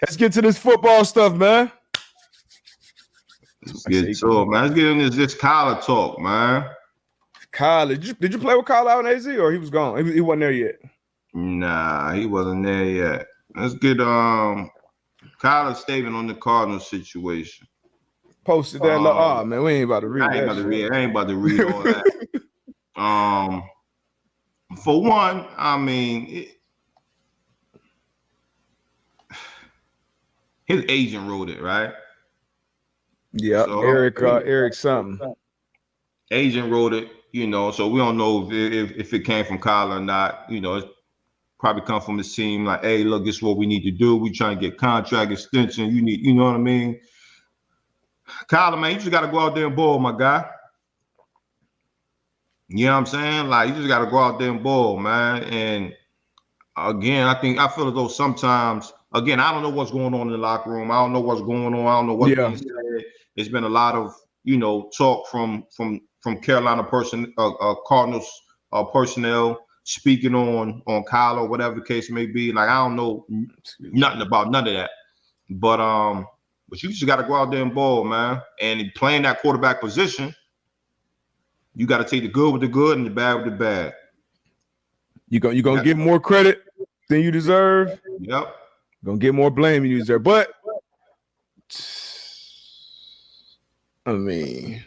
Let's get to this football stuff, man. Let's get to it, man. Let's get into this Kyler talk, man. Kyler, did you play with Kyler out in AZ, or he was gone? He wasn't there yet. Nah, he wasn't there yet. Let's get Kyler's statement on the Cardinals situation. Posted that. Oh man, we ain't about to read. I ain't about to read all that. For one, I mean, his agent wrote it, right? Yeah, so, Eric something. Agent wrote it, so we don't know if it came from Kyler or not. It's probably come from the team like, hey, look, this is what we need to do. We trying to get contract extension. You know what I mean? Kyler, man, you just got to go out there and ball, my guy. You know what I'm saying? Like, you just got to go out there and ball, man. And again, I feel as though sometimes, again, I don't know what's going on in the locker room. I don't know what's going on. I don't know what's being said. It's been a lot of, talk from Carolina Cardinals personnel speaking on Kyler, whatever the case may be. Like, I don't know nothing about none of that. But you just got to go out there and ball, man. And playing that quarterback position, you got to take the good with the good and the bad with the bad. You gonna get more credit than you deserve. Yep. Gonna get more blame than you deserve. But I mean,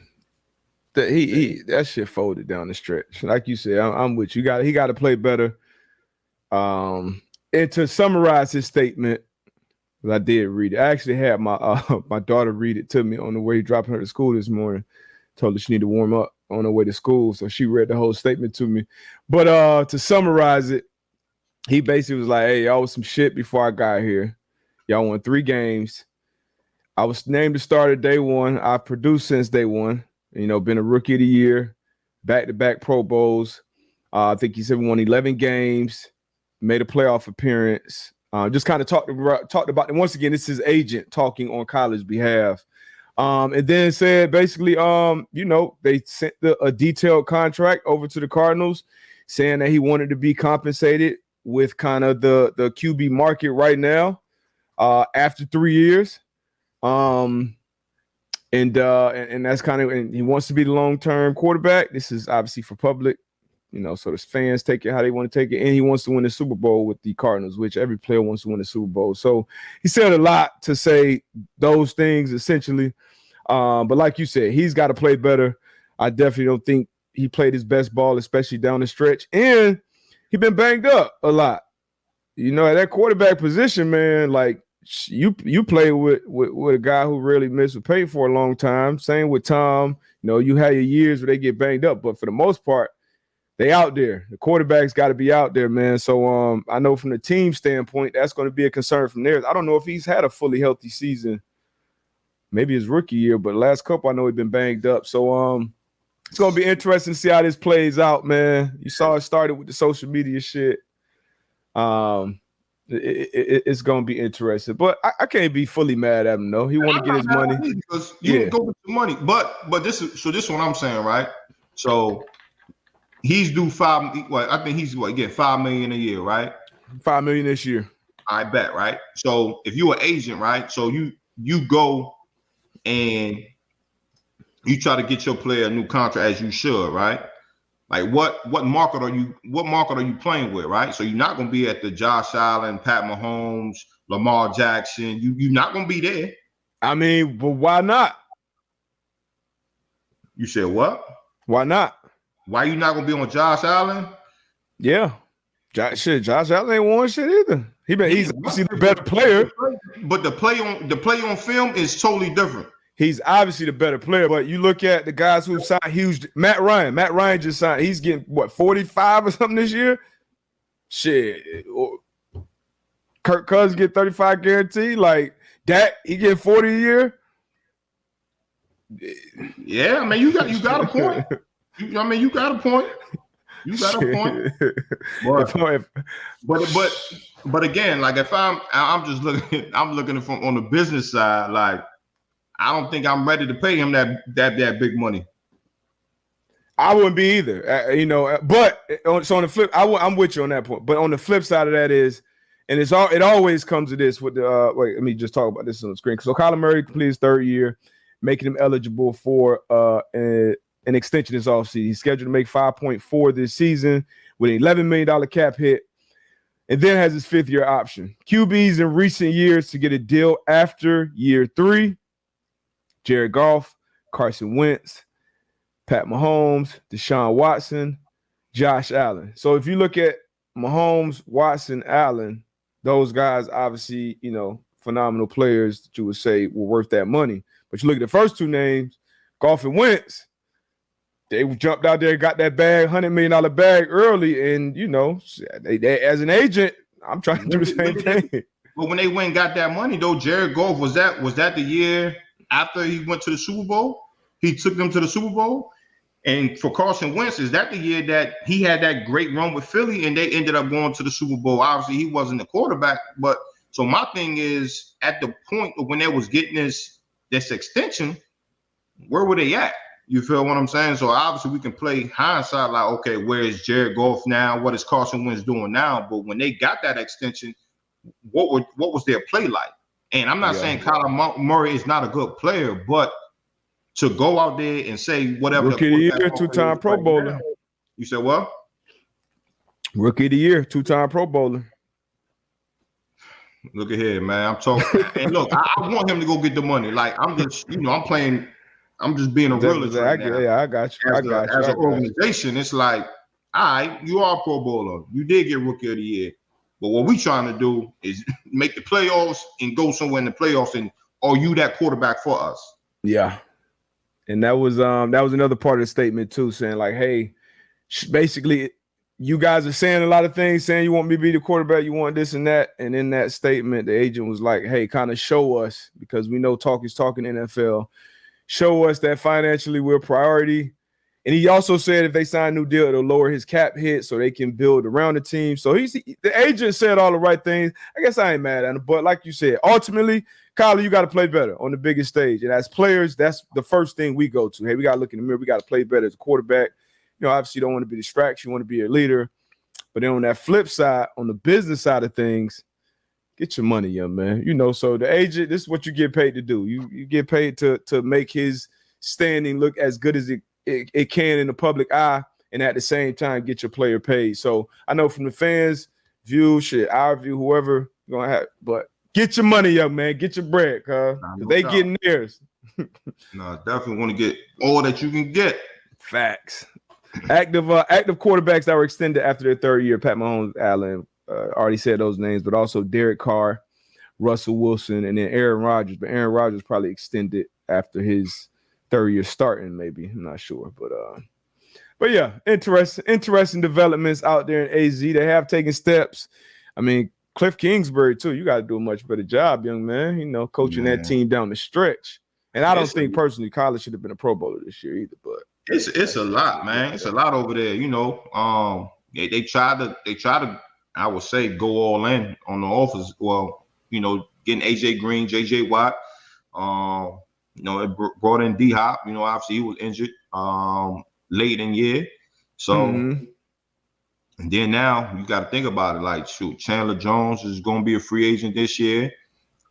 that shit folded down the stretch. Like you said, I'm with you. He got to play better. And to summarize his statement, I did read it. I actually had my daughter read it to me on the way dropping her to school this morning. Told her she needed to warm up on her way to school, so she read the whole statement to me. But to summarize it, he basically was like, hey, y'all was some shit before I got here. Y'all won 3 games. I was named the starter day one. I've produced since day one. Been a rookie of the year, back-to-back Pro Bowls. I think he said we won 11 games, made a playoff appearance. Just kind of talked about it. Once again, this is his agent talking on Kyler's behalf. And then said basically, they sent a detailed contract over to the Cardinals saying that he wanted to be compensated with kind of the QB market right now after 3 years. And that's kind of, and he wants to be the long-term quarterback. This is obviously for public, so the fans take it how they want to take it. And he wants to win the Super Bowl with the Cardinals, which every player wants to win the Super Bowl. So he said a lot to say those things essentially. But like you said, he's got to play better. I definitely don't think he played his best ball, especially down the stretch. And he's been banged up a lot. At that quarterback position, man, like, you play with a guy who really missed with pay for a long time. Same with Tom. You had your years where they get banged up, but for the most part, they out there. The quarterback's got to be out there, man. So I know from the team standpoint, that's going to be a concern from theirs. I don't know if he's had a fully healthy season, maybe his rookie year, but last couple I know he's been banged up. So it's going to be interesting to see how this plays out, man. You saw it started with the social media shit. It's going to be interesting, but I can't be fully mad at him. No, he want to get his money because you can go with the money. But this is what I'm saying, right? So he's due $5. Well, I think he's getting $5 million a year, right? $5 million this year. I bet, right? So if you're an agent, right? So you go and you try to get your player a new contract as you should, right? Like what market are you playing with, right? So you're not gonna be at the Josh Allen, Pat Mahomes, Lamar Jackson. You're not gonna be there. I mean, but why not? You said what? Why not? Why you not gonna be on Josh Allen? Yeah, Josh Allen ain't won shit either. He's obviously the better player, but the play on film is totally different. He's obviously the better player, but you look at the guys who've signed huge. Matt Ryan just signed. He's getting what, 45 or something this year? Shit. Kirk Cousins get 35 guaranteed. Like Dak, he get 40 a year. Yeah, I mean you got a point. You got a point. You got a point. But again, like if I'm just looking, I'm looking from on the business side, like. I don't think I'm ready to pay him that big money. I wouldn't be either, but so on the flip, I'm with you on that point. But on the flip side of that is, And it always comes to this with the wait, let me just talk about this on the screen. So Kyler Murray completed his third year, making him eligible for an extension this offseason. He's scheduled to make 5.4 this season with an $11 million cap hit, and then has his fifth-year option. QBs in recent years to get a deal after year 3: Jared Goff, Carson Wentz, Pat Mahomes, Deshaun Watson, Josh Allen. So if you look at Mahomes, Watson, Allen, those guys obviously, phenomenal players that you would say were worth that money. But you look at the first two names, Goff and Wentz, they jumped out there, got that bag, $100 million bag early, and they as an agent, I'm trying to do the same thing. But when they went and got that money, though, Jared Goff, was that the year after he went to the Super Bowl? He took them to the Super Bowl. And for Carson Wentz, is that the year that he had that great run with Philly and they ended up going to the Super Bowl? Obviously, he wasn't the quarterback, but so my thing is, at the point of when they was getting this extension, where were they at? You feel what I'm saying? So obviously we can play hindsight like, okay, where is Jared Goff now? What is Carson Wentz doing now? But when they got that extension, what was their play like? And I'm not saying Kyler Murray is not a good player, but to go out there and say whatever. Rookie of the year, two-time Pro Bowler. You said what? Rookie of the year, two-time Pro Bowler. Look at here, man. I'm talking. And look, I want him to go get the money. Like, I'm just, I'm playing. I'm just being a realist right now. Yeah, I got you. As an organization, it's like, all right, you are a Pro Bowler. You did get Rookie of the Year. But what we trying to do is make the playoffs and go somewhere in the playoffs. And are you that quarterback for us? Yeah. And that was another part of the statement too, saying like, hey, basically, you guys are saying a lot of things, saying you want me to be the quarterback, you want this and that. And in that statement, the agent was like, hey, kind of show us, because we know talk is talking NFL. Show us that financially we're a priority. And he also said if they sign a new deal, it'll lower his cap hit so they can build around the team. So the agent said all the right things. I guess I ain't mad at him. But like you said, ultimately, Kyler, you got to play better on the biggest stage. And as players, that's the first thing we go to. Hey, we got to look in the mirror. We got to play better as a quarterback. Obviously, you don't want to be distracted. You want to be a leader. But then on that flip side, on the business side of things, get your money, young man. So the agent, this is what you get paid to do. You get paid to make his standing look as good as it can in the public eye, and at the same time get your player paid. So I know from the fans' view, our view, whoever you're gonna have, but get your money, young man. Get your bread, cuz they getting theirs. No, definitely want to get all that you can get. Facts. Active quarterbacks that were extended after their third year: Pat Mahomes, Allen. Already said those names, but also Derek Carr, Russell Wilson, and then Aaron Rodgers. But Aaron Rodgers probably extended after his third year starting, maybe. I'm not sure. But yeah, interesting developments out there in AZ. They have taken steps. I mean, Cliff Kingsbury, too. You got to do a much better job, young man, coaching that team down the stretch. And I don't think personally Kyler should have been a Pro Bowler this year either. But it's a lot, man. It's a lot over there, They try to I would say go all in on the offense. Well, getting AJ Green, JJ Watt. It brought in D-Hop. Obviously he was injured late in year. So, and then now you got to think about it. Like, shoot, Chandler Jones is going to be a free agent this year.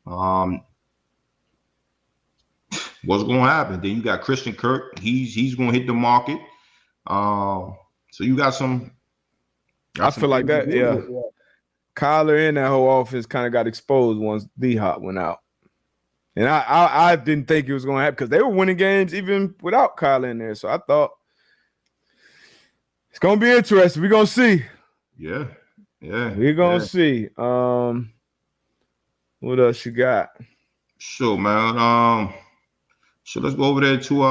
What's going to happen? Then you got Christian Kirk. He's going to hit the market. So you got some. I feel like that, yeah. Kyler and that whole offense kind of got exposed once D-Hop went out. And I didn't think it was going to happen because they were winning games even without Kyler in there. So I thought it's going to be interesting. We're going to see. Yeah. We're going to see. What else you got? Sure, man. So let's go over there to